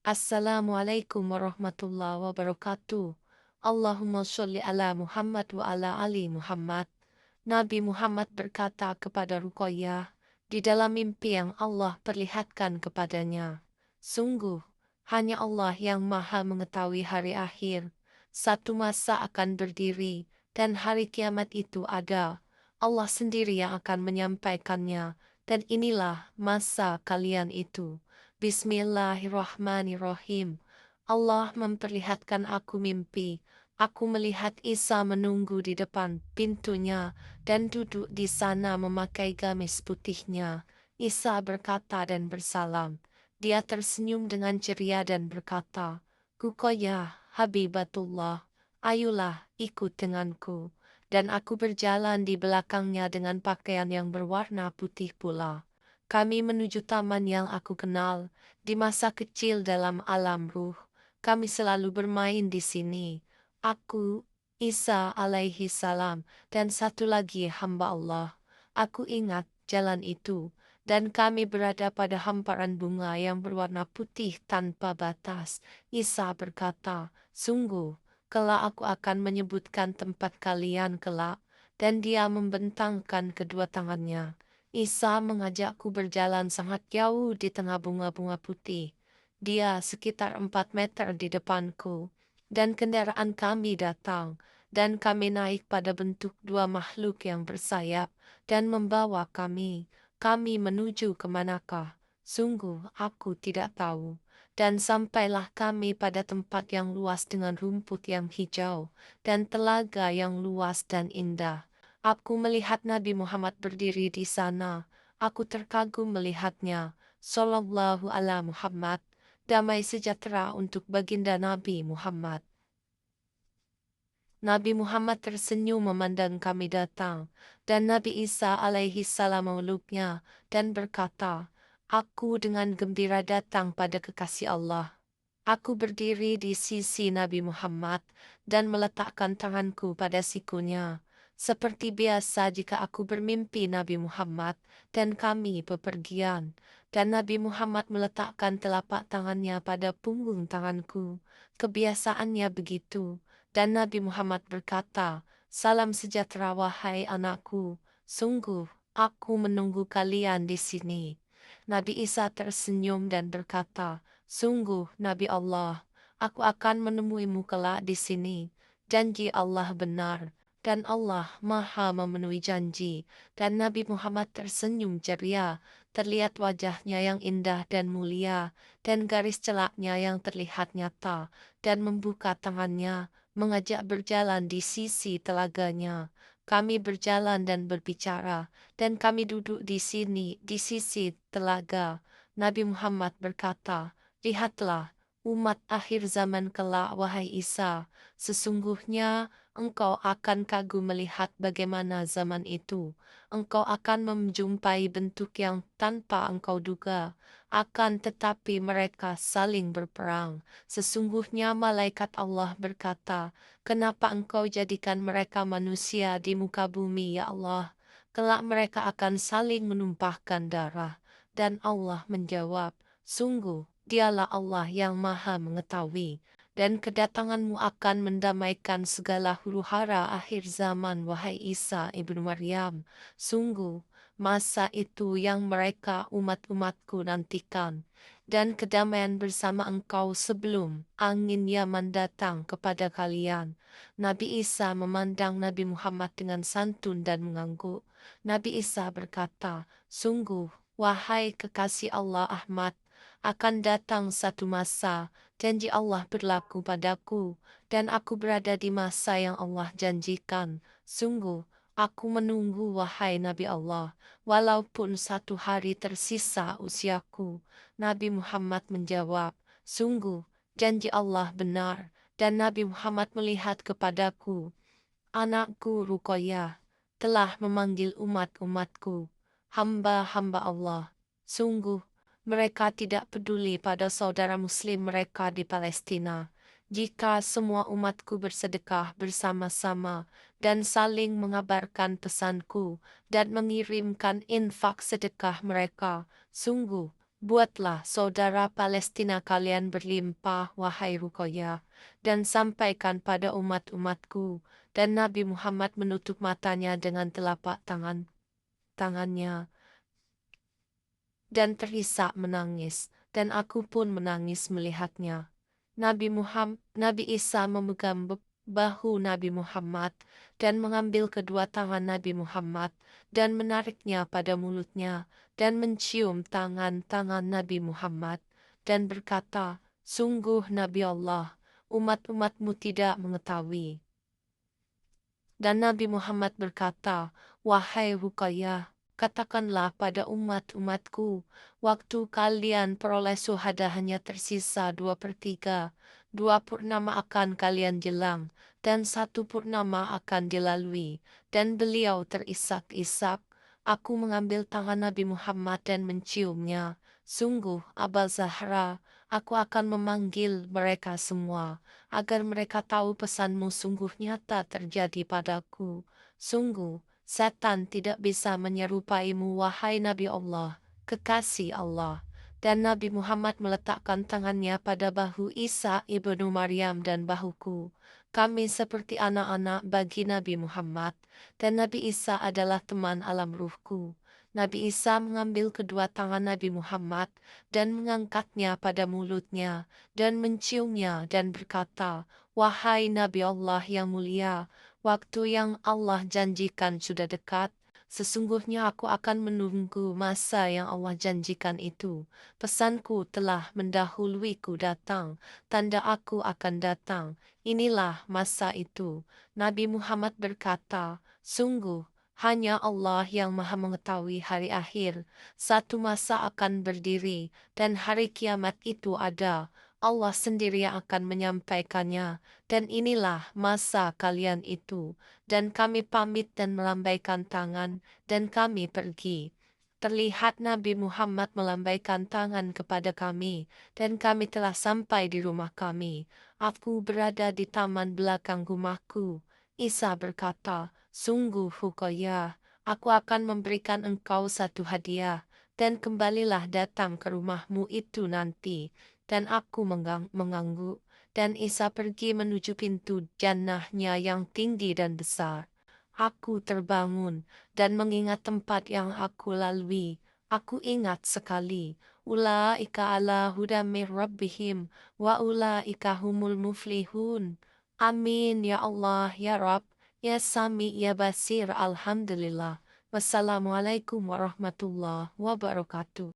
Assalamualaikum warahmatullahi wabarakatuh. Allahumma sholli ala Muhammad wa ala ali Muhammad. Nabi Muhammad berkata kepada Ruqayyah, di dalam mimpi yang Allah perlihatkan kepadanya. Sungguh, hanya Allah yang maha mengetahui hari akhir. Satu masa akan berdiri, dan hari kiamat itu ada. Allah sendiri yang akan menyampaikannya, dan inilah masa kalian itu. Bismillahirrahmanirrahim. Allah memperlihatkan aku mimpi. Aku melihat Isa menunggu di depan pintunya dan duduk di sana memakai gamis putihnya. Isa berkata dan bersalam. Dia tersenyum dengan ceria dan berkata, Ruqayyah, Habibatullah, ayolah ikut denganku. Dan aku berjalan di belakangnya dengan pakaian yang berwarna putih pula. Kami menuju taman yang aku kenal. Di masa kecil dalam alam ruh, kami selalu bermain di sini. Aku, Isa alaihi salam, dan satu lagi hamba Allah. Aku ingat jalan itu, dan kami berada pada hamparan bunga yang berwarna putih tanpa batas. Isa berkata, sungguh, kelak aku akan menyebutkan tempat kalian kelak, dan dia membentangkan kedua tangannya. Isa mengajakku berjalan sangat jauh di tengah bunga-bunga putih. Dia sekitar 4 meter di depanku, dan kendaraan kami datang, dan kami naik pada bentuk dua makhluk yang bersayap, dan membawa kami. Kami menuju ke manakah? Sungguh, aku tidak tahu. Dan sampailah kami pada tempat yang luas dengan rumput yang hijau, dan telaga yang luas dan indah. Aku melihat Nabi Muhammad berdiri di sana. Aku terkagum melihatnya. Sallallahu ala Muhammad. Damai sejahtera untuk baginda Nabi Muhammad. Nabi Muhammad tersenyum memandang kami datang, dan Nabi Isa alaihi salam memeluknya dan berkata, Aku dengan gembira datang pada kekasih Allah. Aku berdiri di sisi Nabi Muhammad dan meletakkan tanganku pada sikunya. Seperti biasa jika aku bermimpi Nabi Muhammad dan kami bepergian. Dan Nabi Muhammad meletakkan telapak tangannya pada punggung tanganku. Kebiasaannya begitu. Dan Nabi Muhammad berkata, Salam sejahtera wahai anakku. Sungguh, aku menunggu kalian di sini. Nabi Isa tersenyum dan berkata, Sungguh, Nabi Allah, aku akan menemuimu kelak di sini. Janji Allah benar, dan Allah maha memenuhi janji. Dan Nabi Muhammad tersenyum ceria, terlihat wajahnya yang indah dan mulia, dan garis celaknya yang terlihat nyata, dan membuka tangannya, mengajak berjalan di sisi telaganya. Kami berjalan dan berbicara, dan kami duduk di sini, di sisi telaga. Nabi Muhammad berkata, Lihatlah, umat akhir zaman kelak wahai Isa, sesungguhnya engkau akan kagum melihat bagaimana zaman itu. Engkau akan menjumpai bentuk yang tanpa engkau duga, akan tetapi mereka saling berperang. Sesungguhnya malaikat Allah berkata, Kenapa engkau jadikan mereka manusia di muka bumi ya Allah? Kelak mereka akan saling menumpahkan darah. Dan Allah menjawab, Sungguh, dialah Allah yang maha mengetahui, dan kedatanganmu akan mendamaikan segala huru-hara akhir zaman wahai Isa ibnu Maryam. Sungguh, masa itu yang mereka umat-umatku nantikan, dan kedamaian bersama engkau sebelum angin Yaman datang kepada kalian. Nabi Isa memandang Nabi Muhammad dengan santun dan mengangguk. Nabi Isa berkata, Sungguh, wahai kekasih Allah Ahmad, akan datang satu masa, janji Allah berlaku padaku, dan aku berada di masa yang Allah janjikan. Sungguh, aku menunggu wahai Nabi Allah, walaupun satu hari tersisa usiaku. Nabi Muhammad menjawab, Sungguh, janji Allah benar, dan Nabi Muhammad melihat kepadaku. Anakku Ruqayyah telah memanggil umat-umatku, hamba-hamba Allah. Sungguh, mereka tidak peduli pada saudara muslim mereka di Palestina. Jika semua umatku bersedekah bersama-sama dan saling mengabarkan pesanku dan mengirimkan infak sedekah mereka, sungguh Buatlah saudara Palestina kalian berlimpah, wahai Ruqayyah, dan sampaikan pada umat-umatku. Dan Nabi Muhammad menutup matanya dengan telapak tangannya, dan terisak menangis, dan aku pun menangis melihatnya. Nabi Isa memegang bahu Nabi Muhammad, dan mengambil kedua tangan Nabi Muhammad, dan menariknya pada mulutnya, dan mencium tangan-tangan Nabi Muhammad, dan berkata, "Sungguh Nabi Allah, umat-umatmu tidak mengetahui." Dan Nabi Muhammad berkata, "Wahai Ruqayyah, katakanlah pada umat-umatku, waktu kalian peroleh syuhada hanya tersisa 2/3, 2 purnama akan kalian jelang, dan 1 purnama akan dilalui." Dan beliau terisak-isak. Aku mengambil tangan Nabi Muhammad dan menciumnya. Sungguh, Aba Zahra, aku akan memanggil mereka semua agar mereka tahu pesanmu sungguh nyata terjadi padaku. Sungguh, setan tidak bisa menyerupaimu, wahai Nabi Allah, kekasih Allah. Dan Nabi Muhammad meletakkan tangannya pada bahu Isa ibnu Maryam dan bahuku. Kami seperti anak-anak bagi Nabi Muhammad, dan Nabi Isa adalah teman alam ruhku. Nabi Isa mengambil kedua tangan Nabi Muhammad dan mengangkatnya pada mulutnya dan menciumnya dan berkata, "Wahai Nabi Allah yang mulia, waktu yang Allah janjikan sudah dekat. Sesungguhnya aku akan menunggu masa yang Allah janjikan itu. Pesanku telah mendahuluiku datang, tanda aku akan datang. Inilah masa itu." Nabi Muhammad berkata, "Sungguh, hanya Allah yang Maha Mengetahui hari akhir. Satu masa akan berdiri, dan hari kiamat itu ada. Allah sendiri yang akan menyampaikannya, dan inilah masa kalian itu." Dan kami pamit dan melambaikan tangan, dan kami pergi. Terlihat Nabi Muhammad melambaikan tangan kepada kami, dan kami telah sampai di rumah kami. Aku berada di taman belakang rumahku. Isa berkata, "Sungguh Ruqayyah, aku akan memberikan engkau satu hadiah, dan kembalilah datang ke rumahmu itu nanti." Dan aku mengangguk, dan Isa pergi menuju pintu jannahnya yang tinggi dan besar. Aku terbangun, dan mengingat tempat yang aku lalui. Aku ingat sekali, "Ulaika ala huda mir rabbihim, wa ulaika humul muflihun." Amin ya Allah ya Rabb, ya Sami ya Basir. Alhamdulillah. Wassalamualaikum warahmatullahi wabarakatuh.